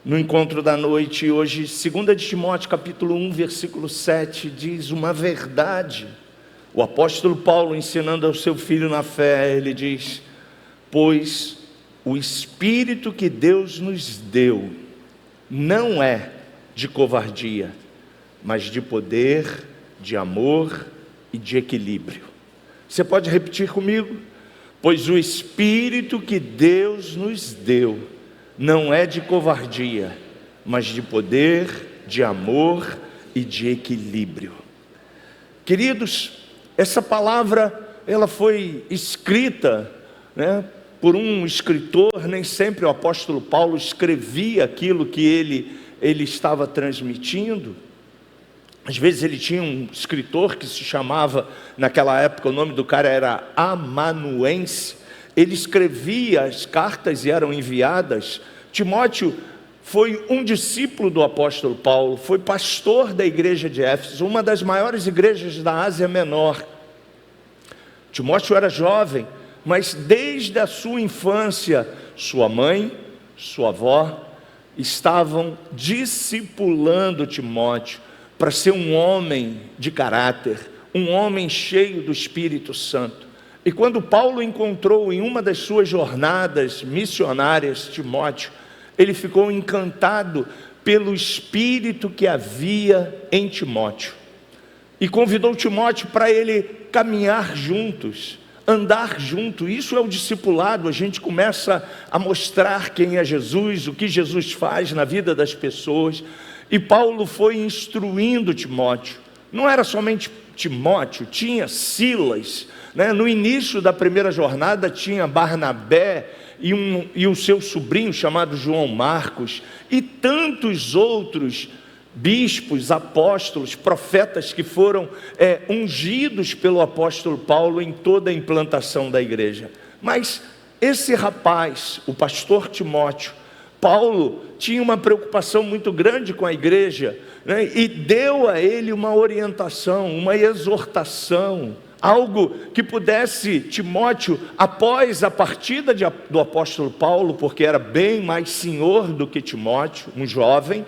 No encontro da noite, hoje, 2 de Timóteo, capítulo 1, versículo 7, diz uma verdade. O apóstolo Paulo, ensinando ao seu filho na fé, ele diz: pois o Espírito que Deus nos deu não é de covardia, mas de poder, de amor e de equilíbrio. Você pode repetir comigo? Pois o Espírito que Deus nos deu não é de covardia, mas de poder, de amor e de equilíbrio. Queridos, essa palavra, ela foi escrita, por um escritor. Nem sempre o apóstolo Paulo escrevia aquilo que ele estava transmitindo. Às vezes ele tinha um escritor que se chamava, naquela época o nome do cara era amanuense. Ele escrevia as cartas e eram enviadas. Timóteo foi um discípulo do apóstolo Paulo, foi pastor da igreja de Éfeso, uma das maiores igrejas da Ásia Menor. Timóteo era jovem, mas desde a sua infância, sua mãe, sua avó, estavam discipulando Timóteo para ser um homem de caráter, um homem cheio do Espírito Santo. E quando Paulo encontrou em uma das suas jornadas missionárias Timóteo, ele ficou encantado pelo Espírito que havia em Timóteo, e convidou Timóteo para ele caminhar juntos, andar junto. Isso é o discipulado. A gente começa a mostrar quem é Jesus, o que Jesus faz na vida das pessoas. E Paulo foi instruindo Timóteo. Não era somente Timóteo, tinha Silas, No início da primeira jornada tinha Barnabé e o seu sobrinho chamado João Marcos, e tantos outros bispos, apóstolos, profetas que foram ungidos pelo apóstolo Paulo em toda a implantação da igreja. Mas esse rapaz, o pastor Timóteo, Paulo tinha uma preocupação muito grande com a igreja, e deu a ele uma orientação, uma exortação, algo que pudesse Timóteo, após a partida do apóstolo Paulo, porque era bem mais senhor do que Timóteo, um jovem,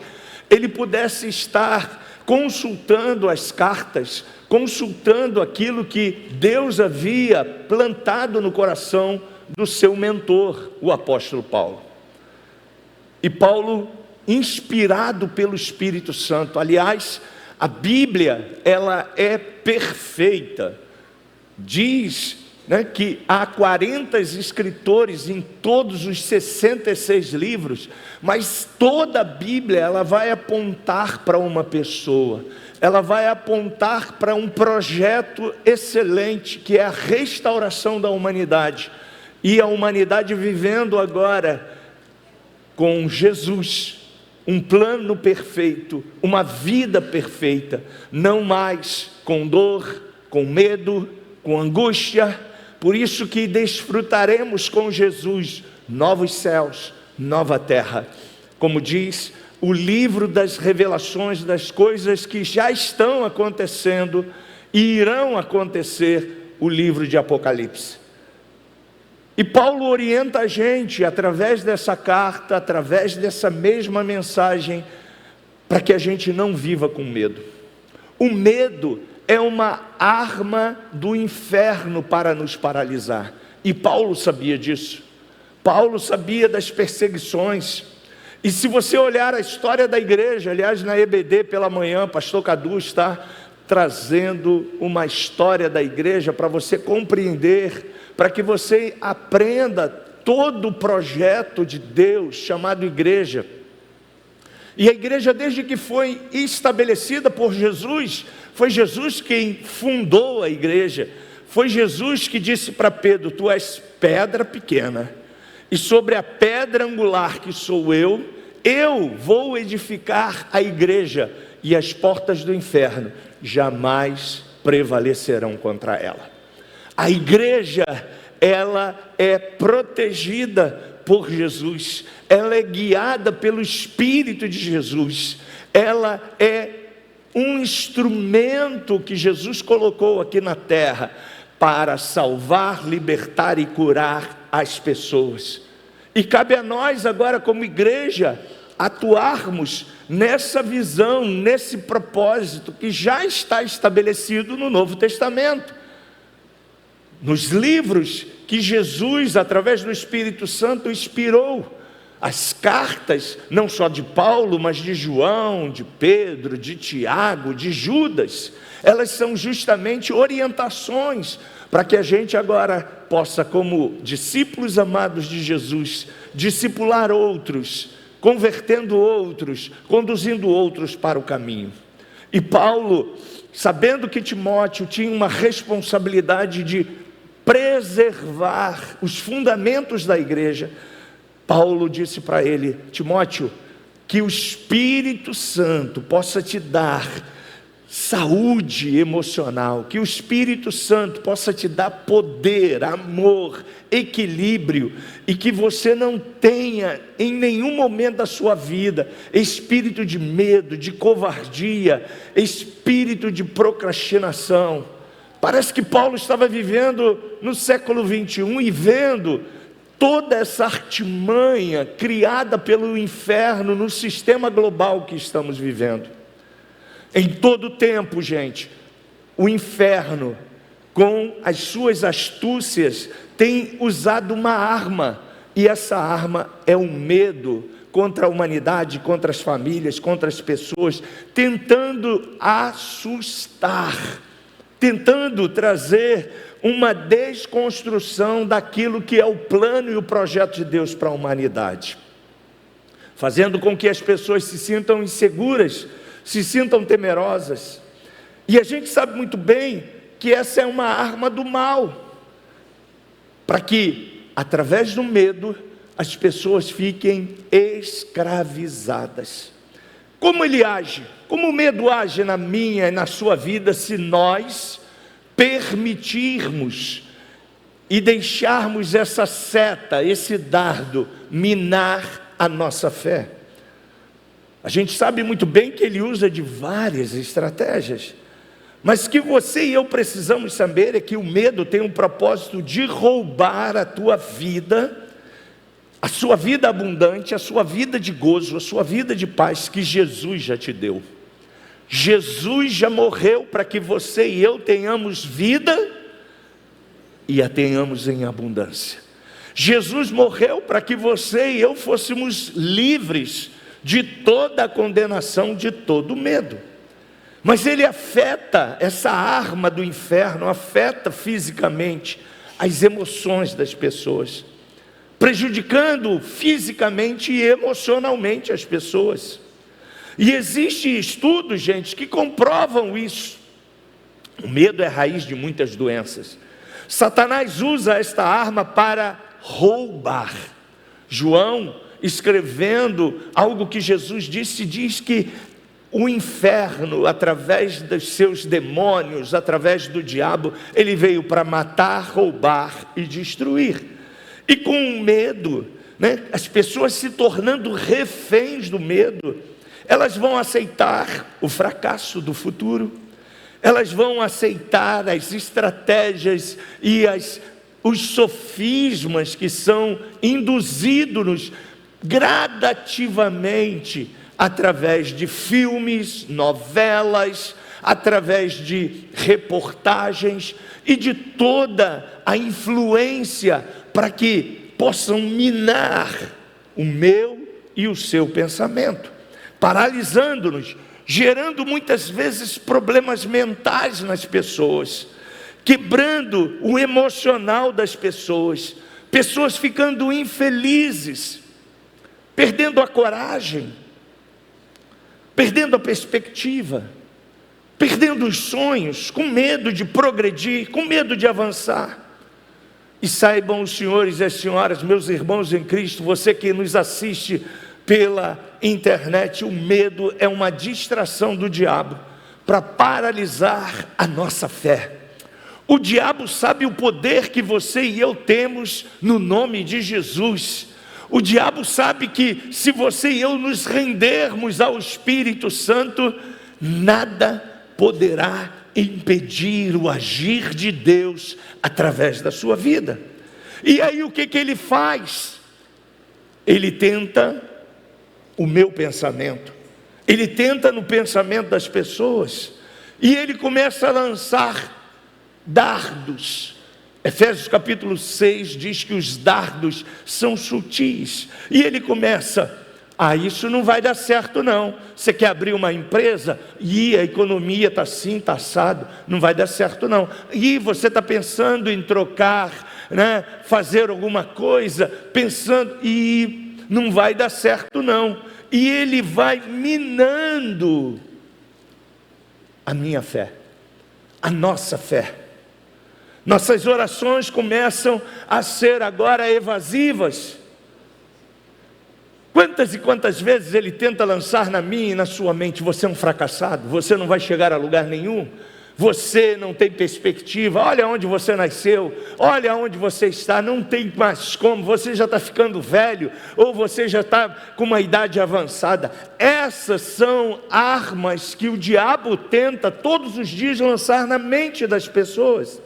ele pudesse estar consultando as cartas, consultando aquilo que Deus havia plantado no coração do seu mentor, o apóstolo Paulo. E Paulo, inspirado pelo Espírito Santo, aliás, a Bíblia, ela é perfeita. Diz que há 40 escritores em todos os 66 livros, mas toda a Bíblia ela vai apontar para uma pessoa, ela vai apontar para um projeto excelente, que é a restauração da humanidade, e a humanidade vivendo agora com Jesus, um plano perfeito, uma vida perfeita, não mais com dor, com medo, com angústia. Por isso que desfrutaremos com Jesus novos céus, nova terra. Como diz o livro das revelações das coisas que já estão acontecendo e irão acontecer, o livro de Apocalipse. E Paulo orienta a gente, através dessa carta, através dessa mesma mensagem, para que a gente não viva com medo. O medo é uma arma do inferno para nos paralisar, e Paulo sabia disso. Paulo sabia das perseguições. E se você olhar a história da igreja, aliás, na EBD pela manhã, pastor Cadu está trazendo uma história da igreja para você compreender, para que você aprenda todo o projeto de Deus chamado igreja. E a igreja, desde que foi estabelecida por Jesus, foi Jesus quem fundou a igreja. Foi Jesus que disse para Pedro: tu és pedra pequena, e sobre a pedra angular que sou eu vou edificar a igreja, e as portas do inferno jamais prevalecerão contra ela. A igreja, ela é protegida por Jesus, ela é guiada pelo Espírito de Jesus, ela é um instrumento que Jesus colocou aqui na terra para salvar, libertar e curar as pessoas. E cabe a nós agora, como igreja, atuarmos nessa visão, nesse propósito que já está estabelecido no Novo Testamento. Nos livros que Jesus, através do Espírito Santo, inspirou. As cartas, não só de Paulo, mas de João, de Pedro, de Tiago, de Judas, elas são justamente orientações para que a gente agora possa, como discípulos amados de Jesus, discipular outros, convertendo outros, conduzindo outros para o caminho. E Paulo, sabendo que Timóteo tinha uma responsabilidade de preservar os fundamentos da igreja, Paulo disse para ele: Timóteo, que o Espírito Santo possa te dar saúde emocional, que o Espírito Santo possa te dar poder, amor, equilíbrio, e que você não tenha em nenhum momento da sua vida espírito de medo, de covardia, espírito de procrastinação. Parece que Paulo estava vivendo no século 21 e vendo toda essa artimanha criada pelo inferno no sistema global que estamos vivendo. Em todo tempo, gente, o inferno, com as suas astúcias, tem usado uma arma, e essa arma é o medo contra a humanidade, contra as famílias, contra as pessoas, tentando assustar, tentando trazer uma desconstrução daquilo que é o plano e o projeto de Deus para a humanidade, fazendo com que as pessoas se sintam inseguras, se sintam temerosas. E a gente sabe muito bem que essa é uma arma do mal, para que, através do medo, as pessoas fiquem escravizadas. Como ele age? Como o medo age na minha e na sua vida, se nós permitirmos e deixarmos essa seta, esse dardo, minar a nossa fé? A gente sabe muito bem que ele usa de várias estratégias, mas que você e eu precisamos saber é que o medo tem um propósito de roubar a tua vida, a sua vida abundante, a sua vida de gozo, a sua vida de paz que Jesus já te deu. Jesus já morreu para que você e eu tenhamos vida e a tenhamos em abundância. Jesus morreu para que você e eu fôssemos livres de toda a condenação, de todo o medo. Mas ele afeta, essa arma do inferno afeta fisicamente as emoções das pessoas, prejudicando fisicamente e emocionalmente as pessoas. E existem estudos, gente, que comprovam isso. O medo é a raiz de muitas doenças. Satanás usa esta arma para roubar. João, escrevendo algo que Jesus disse, diz que o inferno, através dos seus demônios, através do diabo, ele veio para matar, roubar e destruir. E com o medo, as pessoas se tornando reféns do medo, elas vão aceitar o fracasso do futuro, elas vão aceitar as estratégias e os sofismas que são induzidos gradativamente através de filmes, novelas, através de reportagens e de toda a influência para que possam minar o meu e o seu pensamento, paralisando-nos, gerando muitas vezes problemas mentais nas pessoas, quebrando o emocional das pessoas, pessoas ficando infelizes, perdendo a coragem, perdendo a perspectiva, perdendo os sonhos, com medo de progredir, com medo de avançar. E saibam os senhores e as senhoras, meus irmãos em Cristo, você que nos assiste pela internet, o medo é uma distração do diabo para paralisar a nossa fé. O diabo sabe o poder que você e eu temos no nome de Jesus. O diabo sabe que se você e eu nos rendermos ao Espírito Santo, nada poderá impedir o agir de Deus através da sua vida. E aí o que ele faz? Ele tenta o meu pensamento. Ele tenta no pensamento das pessoas e ele começa a lançar dardos. Efésios capítulo 6 diz que os dardos são sutis. E ele começa: isso não vai dar certo não. Você quer abrir uma empresa? A economia está assim, está assado, não vai dar certo não. E você está pensando em trocar, fazer alguma coisa, pensando, e não vai dar certo não. E ele vai minando a minha fé, a nossa fé. Nossas orações começam a ser agora evasivas. Quantas e quantas vezes ele tenta lançar na minha e na sua mente: você é um fracassado, você não vai chegar a lugar nenhum, você não tem perspectiva, olha onde você nasceu, olha onde você está, não tem mais como, você já está ficando velho, ou você já está com uma idade avançada. Essas são armas que o diabo tenta todos os dias lançar na mente das pessoas.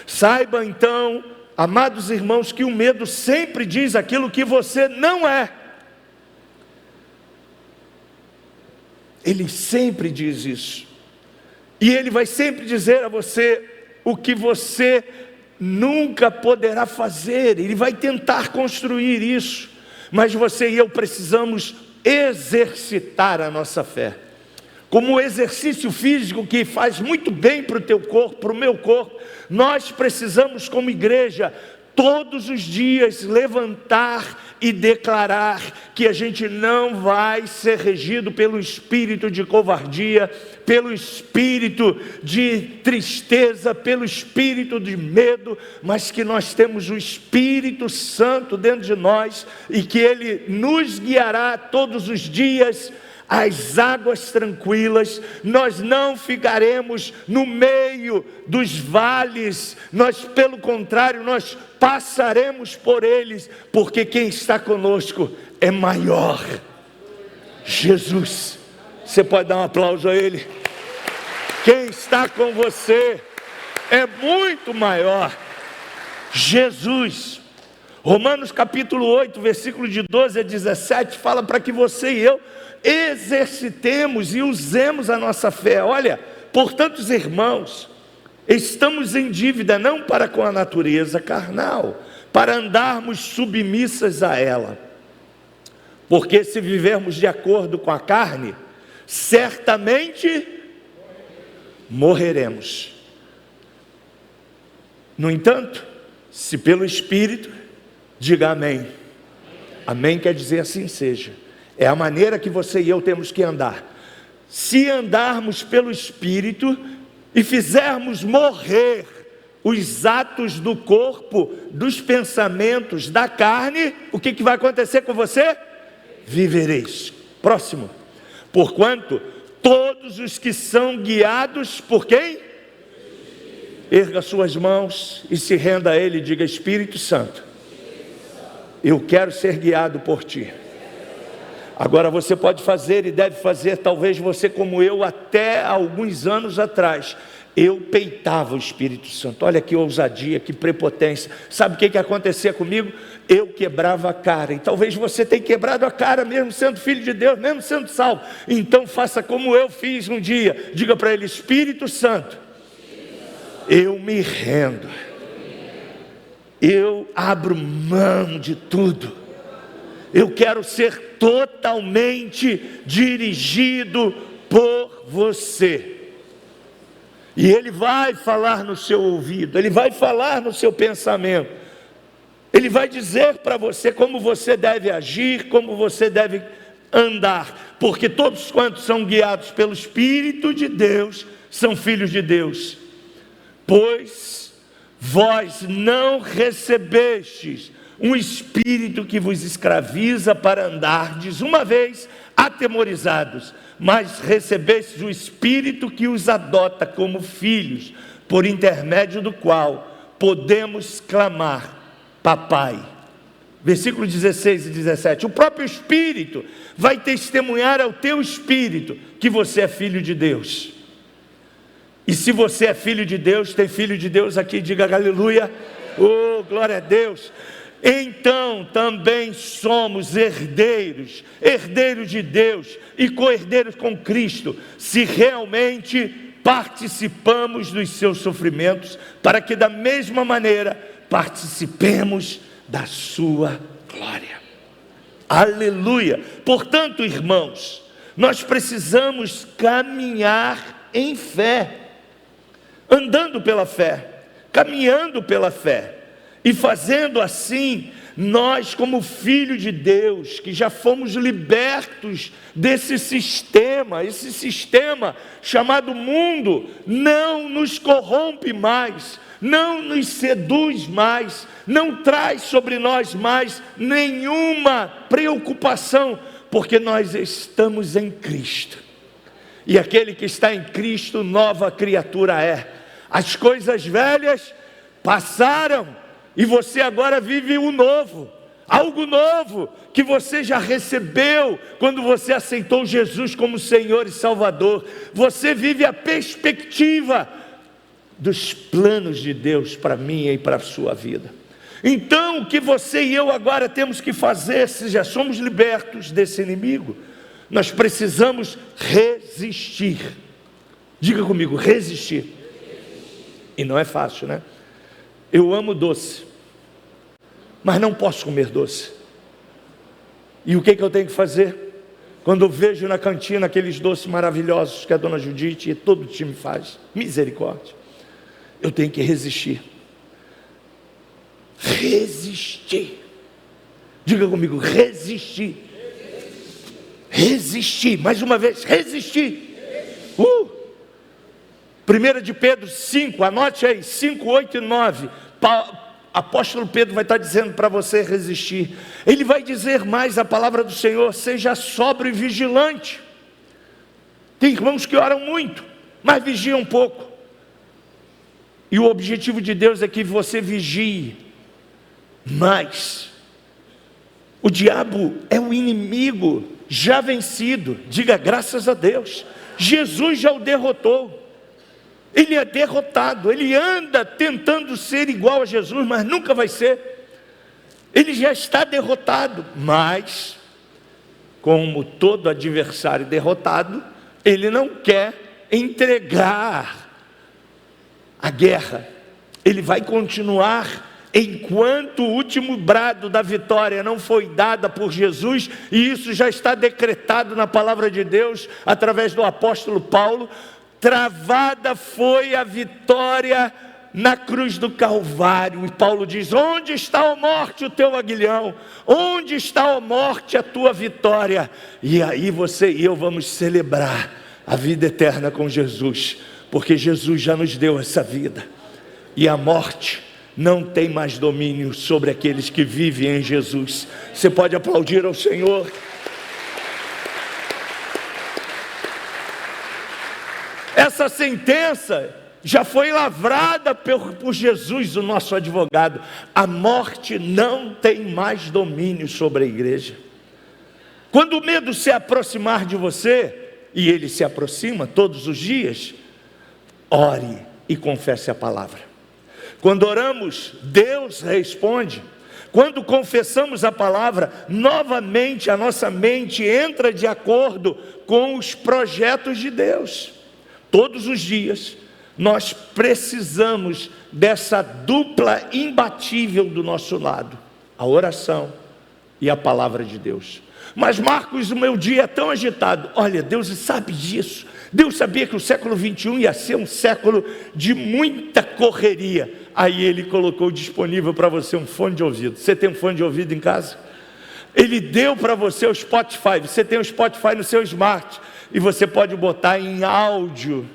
Saiba então, amados irmãos, que o medo sempre diz aquilo que você não é. Ele sempre diz isso. E ele vai sempre dizer a você o que você nunca poderá fazer. Ele vai tentar construir isso. Mas você e eu precisamos exercitar a nossa fé. Como um exercício físico que faz muito bem para o teu corpo, para o meu corpo, nós precisamos, como igreja, todos os dias levantar e declarar que a gente não vai ser regido pelo espírito de covardia, pelo espírito de tristeza, pelo espírito de medo, mas que nós temos o Espírito Santo dentro de nós e que Ele nos guiará todos os dias às águas tranquilas. Nós não ficaremos no meio dos vales, nós, pelo contrário, nós passaremos por eles, porque quem está conosco é maior. Jesus. Você pode dar um aplauso a Ele? Quem está com você é muito maior. Jesus. Romanos capítulo 8, versículo de 12 a 17, fala para que você e eu exercitemos e usemos a nossa fé. Olha, portanto, irmãos, estamos em dívida não para com a natureza carnal, para andarmos submissas a ela. Porque se vivermos de acordo com a carne, certamente morreremos. No entanto, se pelo Espírito, diga amém. Amém quer dizer assim seja. É a maneira que você e eu temos que andar. Se andarmos pelo Espírito e fizermos morrer os atos do corpo, dos pensamentos, da carne, o que vai acontecer com você? Vivereis. Próximo. Porquanto todos os que são guiados por quem? Erga suas mãos e se renda a Ele e diga: Espírito Santo, eu quero ser guiado por Ti. Agora você pode fazer e deve fazer, talvez você como eu, até alguns anos atrás, eu peitava o Espírito Santo. Olha que ousadia, que prepotência. Sabe o que acontecia comigo? Eu quebrava a cara. E talvez você tenha quebrado a cara, mesmo sendo filho de Deus, mesmo sendo salvo. Então faça como eu fiz um dia. Diga para Ele: Espírito Santo, eu me rendo. Eu abro mão de tudo. Eu quero ser totalmente dirigido por você. E Ele vai falar no seu ouvido, Ele vai falar no seu pensamento, Ele vai dizer para você como você deve agir, como você deve andar, porque todos quantos são guiados pelo Espírito de Deus, são filhos de Deus. Pois vós não recebestes um espírito que vos escraviza para andardes uma vez atemorizados, mas recebestes o Espírito que os adota como filhos, por intermédio do qual podemos clamar: Papai. Versículo 16 e 17, o próprio Espírito vai testemunhar ao teu espírito que você é filho de Deus. E se você é filho de Deus, tem filho de Deus aqui, diga aleluia. Oh, glória a Deus. então também somos herdeiros, herdeiros de Deus e co-herdeiros com Cristo, se realmente participamos dos seus sofrimentos, para que da mesma maneira participemos da sua glória. Aleluia! Portanto, irmãos, nós precisamos caminhar em fé, andando pela fé, caminhando pela fé, e fazendo assim, nós como filhos de Deus, que já fomos libertos desse sistema, esse sistema chamado mundo, não nos corrompe mais, não nos seduz mais, não traz sobre nós mais nenhuma preocupação, porque nós estamos em Cristo, e aquele que está em Cristo, nova criatura é. As coisas velhas passaram, e você agora vive o novo, algo novo, que você já recebeu, quando você aceitou Jesus como Senhor e Salvador. Você vive a perspectiva dos planos de Deus para mim e para a sua vida. Então, o que você e eu agora temos que fazer, se já somos libertos desse inimigo, nós precisamos resistir. Diga comigo, resistir. E não é fácil, né? Eu amo doce, mas não posso comer doce. E o que eu tenho que fazer? Quando eu vejo na cantina aqueles doces maravilhosos que a dona Judite e todo o time faz, misericórdia, eu tenho que resistir. Resistir. Diga comigo, resistir. Resistir, mais uma vez, resistir. 1 de Pedro 5, anote aí, 5, 8 e 9, apóstolo Pedro vai estar dizendo para você resistir. Ele vai dizer mais a palavra do Senhor: seja sóbrio e vigilante. Tem irmãos que oram muito, mas vigiam um pouco. E o objetivo de Deus é que você vigie mais. O diabo é um inimigo já vencido, diga graças a Deus. Jesus já o derrotou. Ele é derrotado, ele anda tentando ser igual a Jesus, mas nunca vai ser. Ele já está derrotado, mas, como todo adversário derrotado, ele não quer entregar a guerra. Ele vai continuar enquanto o último brado da vitória não foi dada por Jesus, e isso já está decretado na palavra de Deus, através do apóstolo Paulo. Travada foi a vitória na cruz do Calvário, e Paulo diz: onde está, ó morte, o teu aguilhão? Onde está, ó morte, a tua vitória? E aí você e eu vamos celebrar a vida eterna com Jesus, porque Jesus já nos deu essa vida, e a morte não tem mais domínio sobre aqueles que vivem em Jesus. Você pode aplaudir ao Senhor? Essa sentença já foi lavrada por Jesus, o nosso advogado. A morte não tem mais domínio sobre a igreja. Quando o medo se aproximar de você, e ele se aproxima todos os dias, ore e confesse a palavra. Quando oramos, Deus responde. Quando confessamos a palavra, novamente a nossa mente entra de acordo com os projetos de Deus. Todos os dias, nós precisamos dessa dupla imbatível do nosso lado: a oração e a palavra de Deus. Mas Marcos, o meu dia é tão agitado. Olha, Deus sabe disso. Deus sabia que o século 21 ia ser um século de muita correria. Aí Ele colocou disponível para você um fone de ouvido. Você tem um fone de ouvido em casa? Ele deu para você o Spotify. Você tem o Spotify no seu smart, e você pode botar em áudio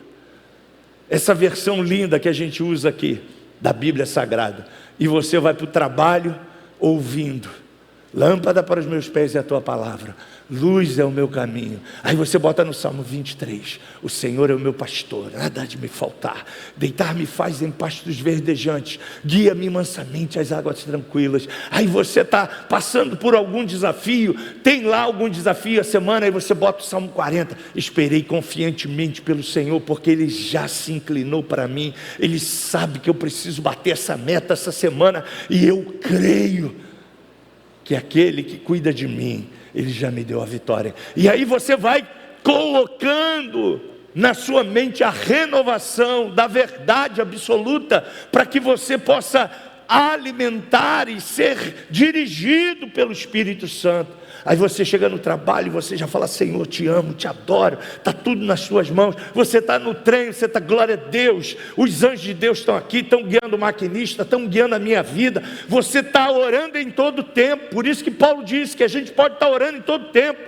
essa versão linda que a gente usa aqui da Bíblia Sagrada, e você vai para o trabalho ouvindo: lâmpada para os meus pés é a tua palavra, luz é o meu caminho. Aí você bota no Salmo 23: o Senhor é o meu pastor, nada há de me faltar. Deitar-me faz em pastos verdejantes, guia-me mansamente às águas tranquilas. Aí você está passando por algum desafio, tem lá algum desafio a semana, aí você bota o Salmo 40: esperei confiantemente pelo Senhor, porque Ele já se inclinou para mim. Ele sabe que eu preciso bater essa meta essa semana, e eu creio. que aquele que cuida de mim, ele já me deu a vitória. E aí você vai colocando na sua mente a renovação da verdade absoluta, para que você possa alimentar e ser dirigido pelo Espírito Santo. Aí você chega no trabalho e você já fala: Senhor, te amo, te adoro, está tudo nas suas mãos. Você está no trem, você está, glória a Deus, os anjos de Deus estão aqui, estão guiando o maquinista, estão guiando a minha vida. Você está orando em todo o tempo. Por isso que Paulo disse que a gente pode estar orando em todo o tempo.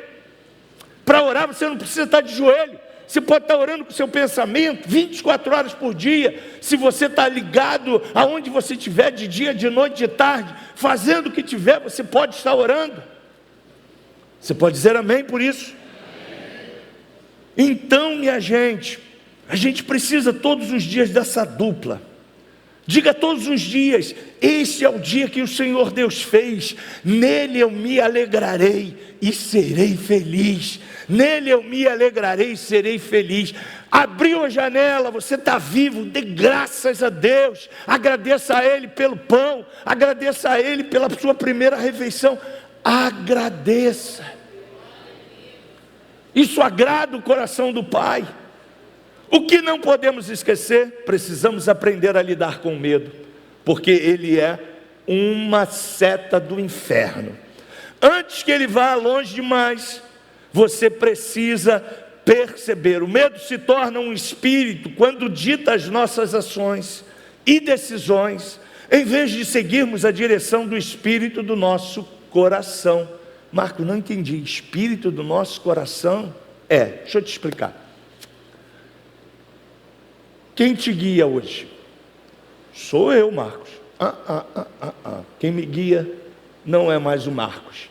Para orar você não precisa estar de joelho, você pode estar orando com o seu pensamento 24 horas por dia. Se você está ligado aonde você estiver, de dia, de noite, de tarde, fazendo o que tiver, você pode estar orando. Você pode dizer amém por isso? Então, minha gente, a gente precisa todos os dias dessa dupla. Diga todos os dias: esse é o dia que o Senhor Deus fez, nele eu me alegrarei e serei feliz. Nele eu me alegrarei e serei feliz. Abriu a janela, você está vivo, dê graças a Deus. Agradeça a Ele pelo pão, agradeça a Ele pela sua primeira refeição. Agradeça. Isso agrada o coração do Pai. O que não podemos esquecer, precisamos aprender a lidar com o medo, porque ele é uma seta do inferno. Antes que ele vá longe demais, você precisa perceber: o medo se torna um espírito quando dita as nossas ações e decisões, em vez de seguirmos a direção do espírito do nosso coração. Marco, não entendi. Espírito do nosso coração? Deixa eu te explicar. Quem te guia hoje? Sou eu, Marcos. Quem me guia não é mais o Marcos.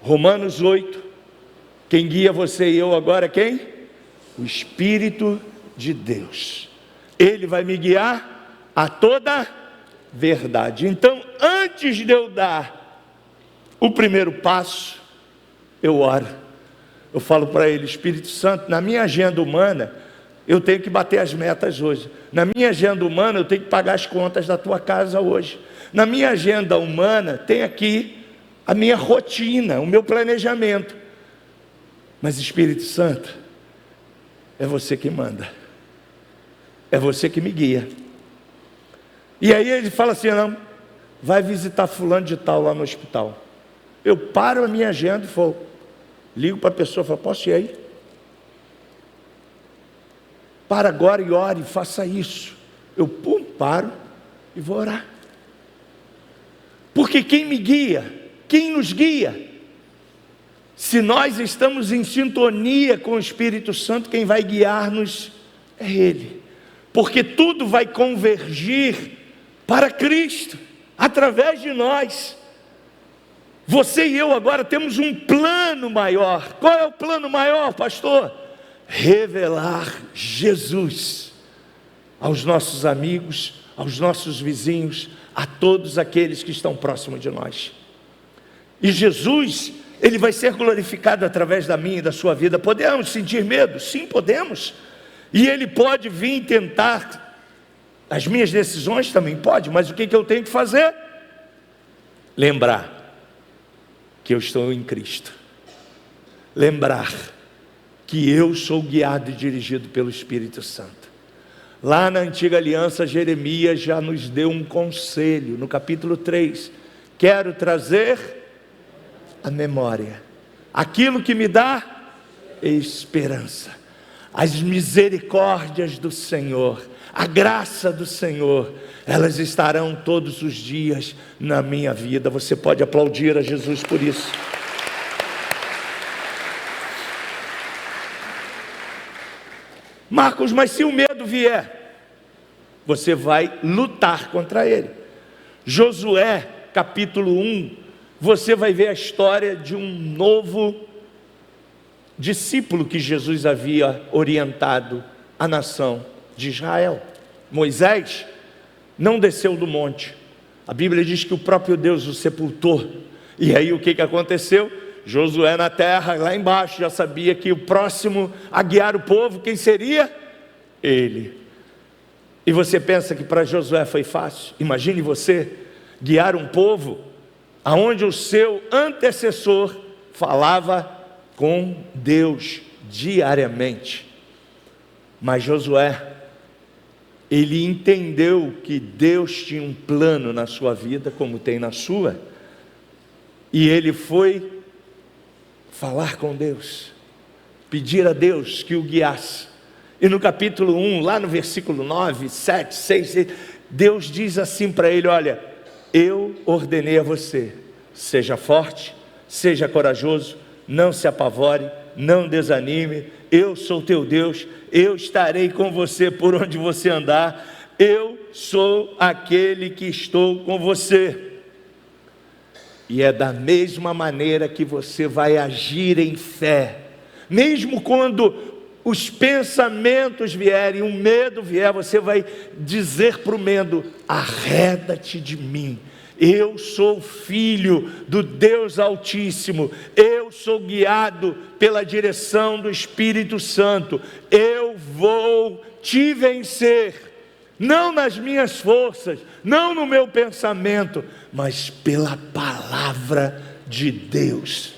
Romanos 8. Quem guia você e eu agora é quem? O Espírito de Deus. Ele vai me guiar a toda verdade. Então, antes de eu dar o primeiro passo, eu oro. Eu falo para ele: Espírito Santo, na minha agenda humana, eu tenho que bater as metas hoje. Na minha agenda humana, eu tenho que pagar as contas da tua casa hoje. Na minha agenda humana, tem aqui a minha rotina, o meu planejamento. Mas Espírito Santo, é você que manda. É você que me guia. E aí ele fala assim: não, vai visitar fulano de tal lá no hospital. Eu paro a minha agenda e falo, ligo para a pessoa e falo: posso ir aí? Para agora e ore, faça isso. Eu paro e vou orar. Porque quem me guia, quem nos guia, se nós estamos em sintonia com o Espírito Santo, quem vai guiar-nos é Ele. Porque tudo vai convergir para Cristo, através de nós. Você e eu agora temos um plano maior. Qual é o plano maior, pastor? Revelar Jesus aos nossos amigos, aos nossos vizinhos, a todos aqueles que estão próximos de nós. E Jesus, Ele vai ser glorificado através da minha e da sua vida. Podemos sentir medo? Sim, podemos. E Ele pode vir tentar as minhas decisões? Também pode. Mas o que eu tenho que fazer? Lembrar que eu estou em Cristo. Lembrar que eu sou guiado e dirigido pelo Espírito Santo. Lá na antiga aliança, Jeremias já nos deu um conselho, no capítulo 3. Quero trazer a memória aquilo que me dá esperança. As misericórdias do Senhor, a graça do Senhor, elas estarão todos os dias na minha vida. Você pode aplaudir a Jesus por isso. Marcos, mas se o medo vier, você vai lutar contra ele. Josué, capítulo 1, você vai ver a história de um novo discípulo que Jesus havia orientado a nação de Israel. Moisés não desceu do monte. A Bíblia diz que o próprio Deus o sepultou. E aí o que aconteceu? Josué na terra, lá embaixo, já sabia que o próximo a guiar o povo, quem seria? Ele. E você pensa que para Josué foi fácil? Imagine você guiar um povo aonde o seu antecessor falava com Deus diariamente. Mas Josué, ele entendeu que Deus tinha um plano na sua vida, como tem na sua, e ele foi falar com Deus, pedir a Deus que o guiasse. E no capítulo 1, lá no versículo 9, 7, 6, Deus diz assim para ele: olha, eu ordenei a você, seja forte, seja corajoso, não se apavore, não desanime, eu sou teu Deus, eu estarei com você por onde você andar, eu sou aquele que estou com você. E é da mesma maneira que você vai agir em fé, mesmo quando os pensamentos vierem, o medo vier, você vai dizer para o medo: arreda-te de mim, eu sou filho do Deus Altíssimo, eu sou guiado pela direção do Espírito Santo, eu vou te vencer, não nas minhas forças, não no meu pensamento, mas pela palavra de Deus.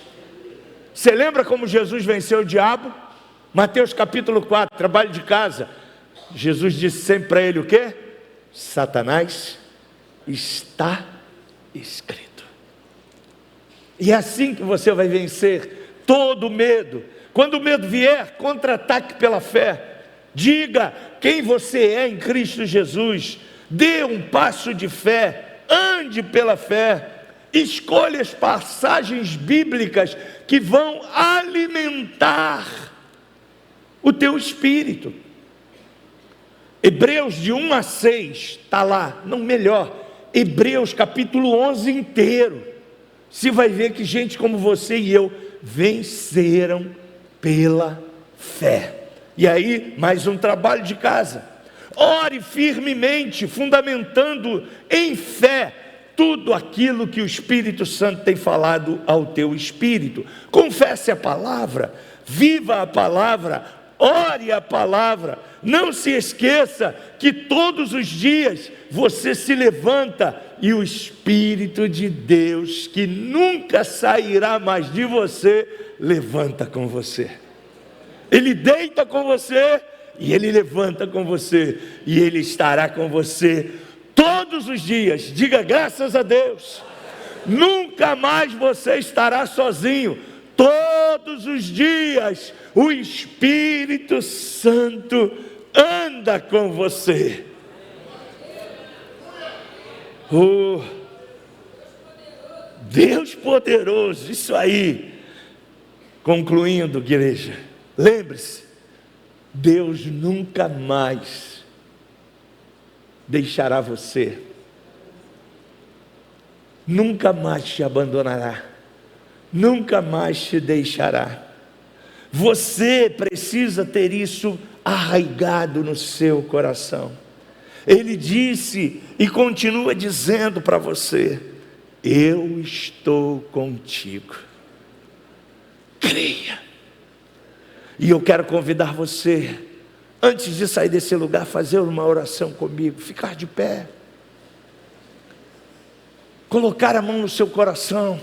Você lembra como Jesus venceu o diabo? Mateus capítulo 4, trabalho de casa. Jesus disse sempre para ele o quê? Satanás, está escrito. E é assim que você vai vencer todo medo. Quando o medo vier, contra-ataque pela fé. Diga quem você é em Cristo Jesus. Dê um passo de fé, ande pela fé. Escolha as passagens bíblicas que vão alimentar o teu espírito. Hebreus de 1 a 6, está lá, não melhor, Hebreus capítulo 11 inteiro. Você vai ver que gente como você e eu venceram pela fé. E aí, mais um trabalho de casa. Ore firmemente, fundamentando em fé tudo aquilo que o Espírito Santo tem falado ao teu espírito. Confesse a palavra, viva a palavra, ore a palavra. Não se esqueça que todos os dias você se levanta e o Espírito de Deus, que nunca sairá mais de você, levanta com você. Ele deita com você e ele levanta com você, e ele estará com você todos os dias. Diga graças a Deus. Nunca mais você estará sozinho. Todos os dias o Espírito Santo anda com você. Oh, Deus poderoso, isso aí. Concluindo, igreja, lembre-se, Deus nunca mais deixará você, nunca mais te abandonará, nunca mais te deixará. Você precisa ter isso arraigado no seu coração. Ele disse e continua dizendo para você: eu estou contigo. Creia. E eu quero convidar você, antes de sair desse lugar, fazer uma oração comigo, ficar de pé, colocar a mão no seu coração.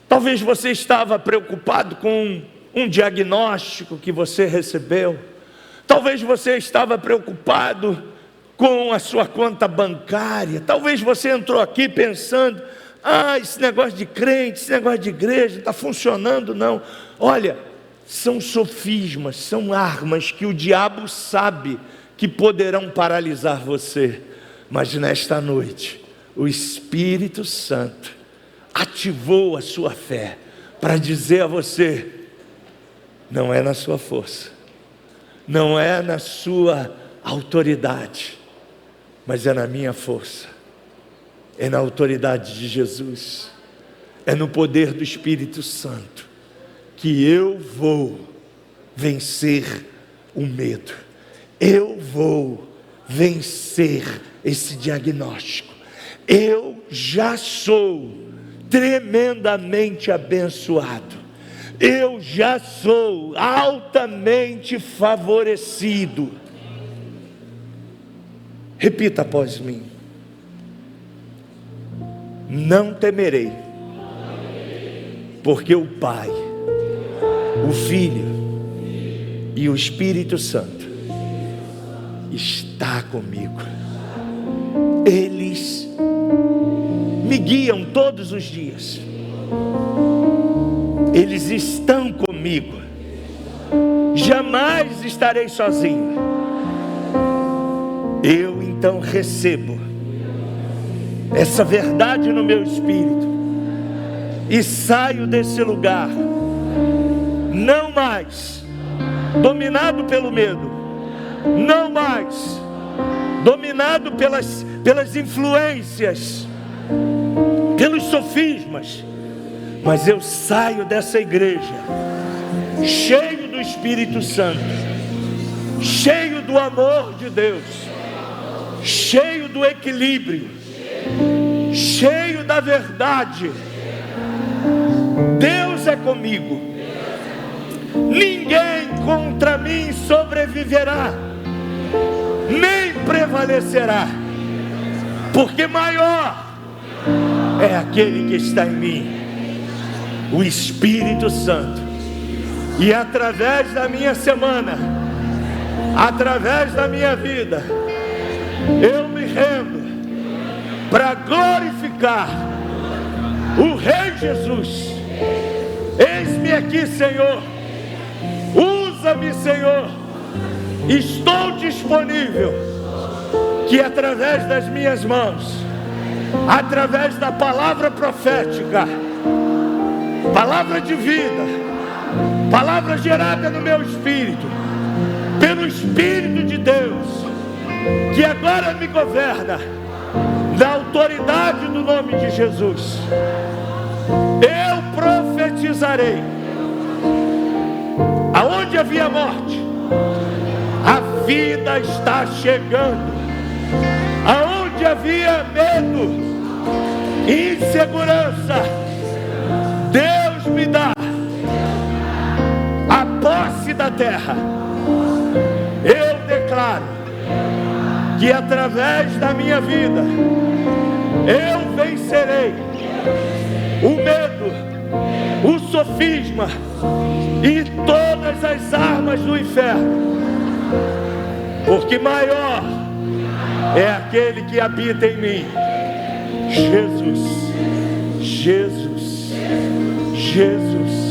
Talvez você estava preocupado com um diagnóstico que você recebeu. Talvez você estava preocupado com a sua conta bancária. Talvez você entrou aqui pensando: esse negócio de crente, esse negócio de igreja não está funcionando não. Olha, são sofismas, são armas que o diabo sabe que poderão paralisar você. Mas nesta noite, o Espírito Santo ativou a sua fé para dizer a você: não é na sua força, não é na sua autoridade, mas é na minha força, é na autoridade de Jesus, é no poder do Espírito Santo que eu vou vencer o medo, eu vou vencer esse diagnóstico. Eu já sou tremendamente abençoado, eu já sou altamente favorecido. Repita após mim: não temerei, porque o Pai, o Filho e o Espírito Santo está comigo. Eles me guiam todos os dias. Eles estão comigo. Jamais estarei sozinho. Eu então recebo essa verdade no meu espírito e saio desse lugar não mais dominado pelo medo, não mais dominado pelas influências, pelos sofismas, mas eu saio dessa igreja cheio do Espírito Santo, cheio do amor de Deus, cheio do equilíbrio, cheio da verdade. Deus é comigo, ninguém contra mim sobreviverá, nem prevalecerá, porque maior é aquele que está em mim, o Espírito Santo. E através da minha semana, através da minha vida, eu me rendo para glorificar o Rei Jesus. Eis-me aqui, Senhor, usa-me, Senhor, estou disponível, que através das minhas mãos, através da palavra profética, palavra de vida, palavra gerada no meu espírito, pelo Espírito de Deus, que agora me governa, na autoridade do nome de Jesus, eu profetizarei. Aonde havia morte, a vida está chegando. Aonde havia medo, insegurança, Deus me dá a posse da terra. Eu declaro que através da minha vida eu vencerei o medo, o sofisma e todas as armas do inferno, porque maior é aquele que habita em mim. Jesus, Jesus, Jesus.